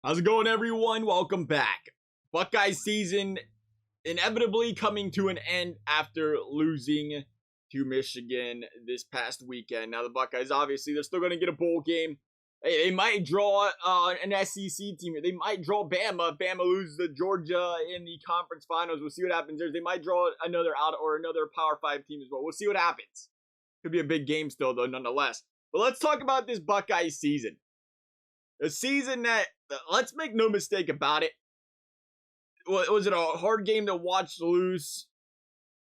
How's it going, everyone? Welcome back. Buckeyes season inevitably coming to an end after losing to Michigan this past weekend. Now, the Buckeyes, obviously, they're still going to get a bowl game. They might draw an SEC team. They might draw Bama. Bama loses to Georgia in the conference finals. We'll see what happens there. They might draw another Power 5 team as well. We'll see what happens. Could be a big game still, though, nonetheless. But let's talk about this Buckeyes season. A season that, let's make no mistake about it, was it a hard game to watch lose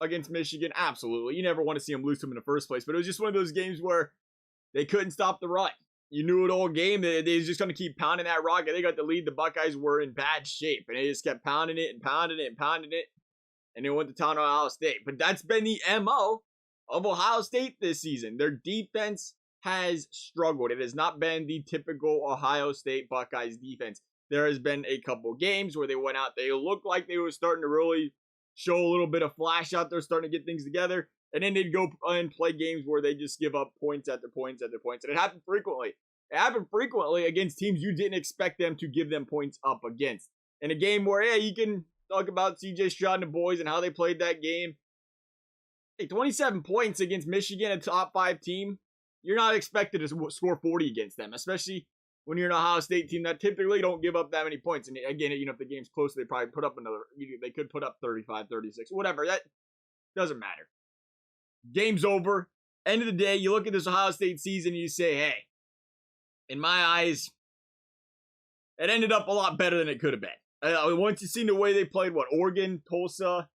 against Michigan? Absolutely. You never want to see them lose to them in the first place, but it was just one of those games where they couldn't stop the run. You knew it all game. They was just going to keep pounding that rock, and they got the lead. The Buckeyes were in bad shape, and they just kept pounding it and pounding it and pounding it, and they went to town on Ohio State. But that's been the MO of Ohio State this season. Their defense has struggled. It has not been the typical Ohio State Buckeyes defense. There has been a couple games where they went out, they looked like they were starting to really show a little bit of flash out there, starting to get things together, and then they'd go and play games where they just give up points after points after points, and it happened frequently. It happened frequently against teams you didn't expect them to give them points up against. In a game where, yeah, you can talk about CJ Stroud and the boys and how they played that game. Hey, 27 points against Michigan, a top 5 team. You're not expected to score 40 against them, especially when you're an Ohio State team that typically don't give up that many points. And again, if the game's close, they probably put up they could put up 35, 36, whatever. That doesn't matter. Game's over. End of the day, you look at this Ohio State season and you say, hey, in my eyes, it ended up a lot better than it could have been. Once you've seen the way they played, Oregon, Tulsa,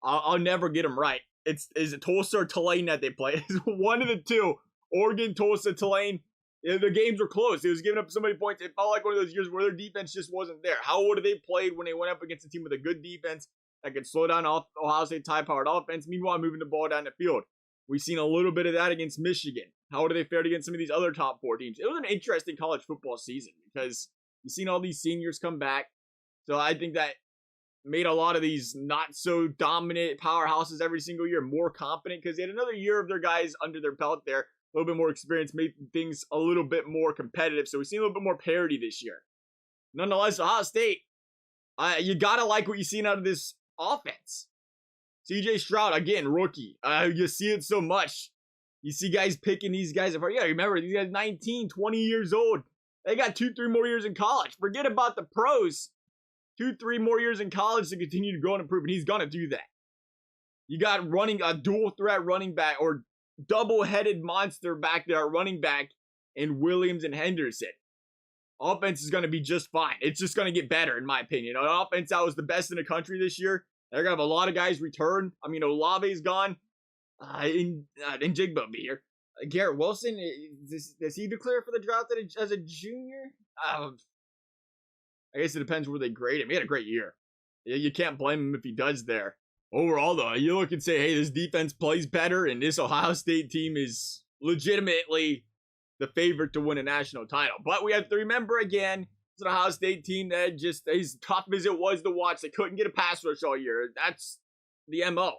I'll never get them right. Is it Tulsa or Tulane that they play? It's one of the two. Oregon, Tulsa, Tulane. The games were close. It was giving up so many points. It felt like one of those years where their defense just wasn't there. How would have they played when they went up against a team with a good defense that could slow down Ohio State's high-powered offense, meanwhile moving the ball down the field? We've seen a little bit of that against Michigan. How would have they fared against some of these other top 4 teams? It was an interesting college football season because you've seen all these seniors come back. So I think that made a lot of these not so dominant powerhouses every single year more confident because they had another year of their guys under their belt there. A little bit more experience, made things a little bit more competitive. So we've seen a little bit more parity this year. Nonetheless, Ohio State, you gotta like what you've seen out of this offense. CJ Stroud, again, rookie. You see it so much. You see guys picking these guys apart. Yeah, remember, these guys 19, 20 years old. They got 2-3 more years in college. Forget about the pros. 2-3 more years in college to continue to grow and improve, and he's gonna do that. You got running a dual threat running back or double-headed monster back there, running back in Williams and Henderson. Offense is gonna be just fine. It's just gonna get better, in my opinion. An offense that was the best in the country this year. They're gonna have a lot of guys return. I mean, Olave's gone. And Jigba will be here. Garrett Wilson, does he declare for the draft as a junior? I guess it depends where they grade him. He had a great year. You can't blame him if he does there. Overall, though, you look and say, hey, this defense plays better, and this Ohio State team is legitimately the favorite to win a national title. But we have to remember, again, it's an Ohio State team that just, as tough as it was to watch, they couldn't get a pass rush all year. That's the MO.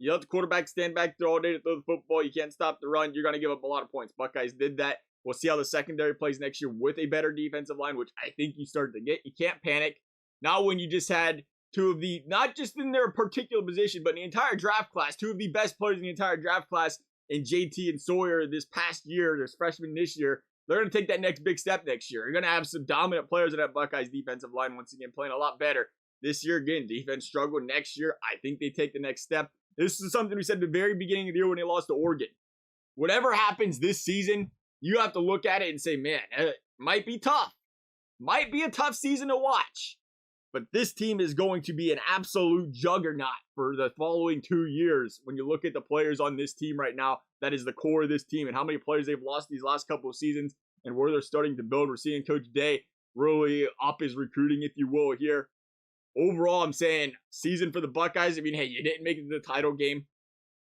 You let the quarterback stand back there all day to throw the football. You can't stop the run. You're going to give up a lot of points. Buckeyes did that. We'll see how the secondary plays next year with a better defensive line, which I think you start to get. You can't panic. Not when you just had two of the, not just in their particular position, but in the entire draft class, 2 of the best players in the entire draft class in JT and Sawyer this past year, this freshman this year. They're going to take that next big step next year. You're going to have some dominant players in that Buckeyes defensive line once again playing a lot better. This year, again, defense struggled. Next year, I think they take the next step. This is something we said at the very beginning of the year when they lost to Oregon. Whatever happens this season, you have to look at it and say, man, it might be tough. Might be a tough season to watch. But this team is going to be an absolute juggernaut for the following 2 years. When you look at the players on this team right now, that is the core of this team and how many players they've lost these last couple of seasons and where they're starting to build. We're seeing Coach Day really up his recruiting, if you will, here. Overall, I'm saying season for the Buckeyes. I mean, hey, you didn't make it to the title game.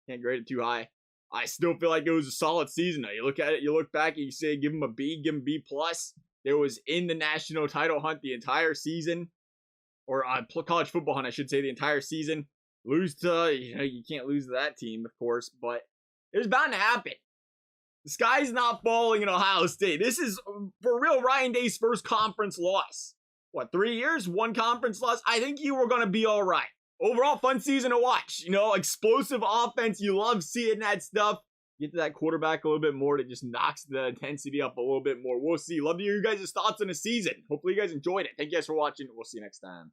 Can't grade it too high. I still feel like it was a solid season. Though. You look at it, you look back, and you say give them a B, give them B+. It was in the national title hunt the entire season. Or college football hunt, I should say, the entire season. Lose to, you can't lose to that team, of course, but it was bound to happen. The sky's not falling in Ohio State. This is, for real, Ryan Day's first conference loss. What, 3 years? 1 conference loss? I think you were going to be all right. Overall, fun season to watch. You know, explosive offense. You love seeing that stuff. Get to that quarterback a little bit more. That just knocks the intensity up a little bit more. We'll see. Love to hear you guys' thoughts on the season. Hopefully you guys enjoyed it. Thank you guys for watching. We'll see you next time.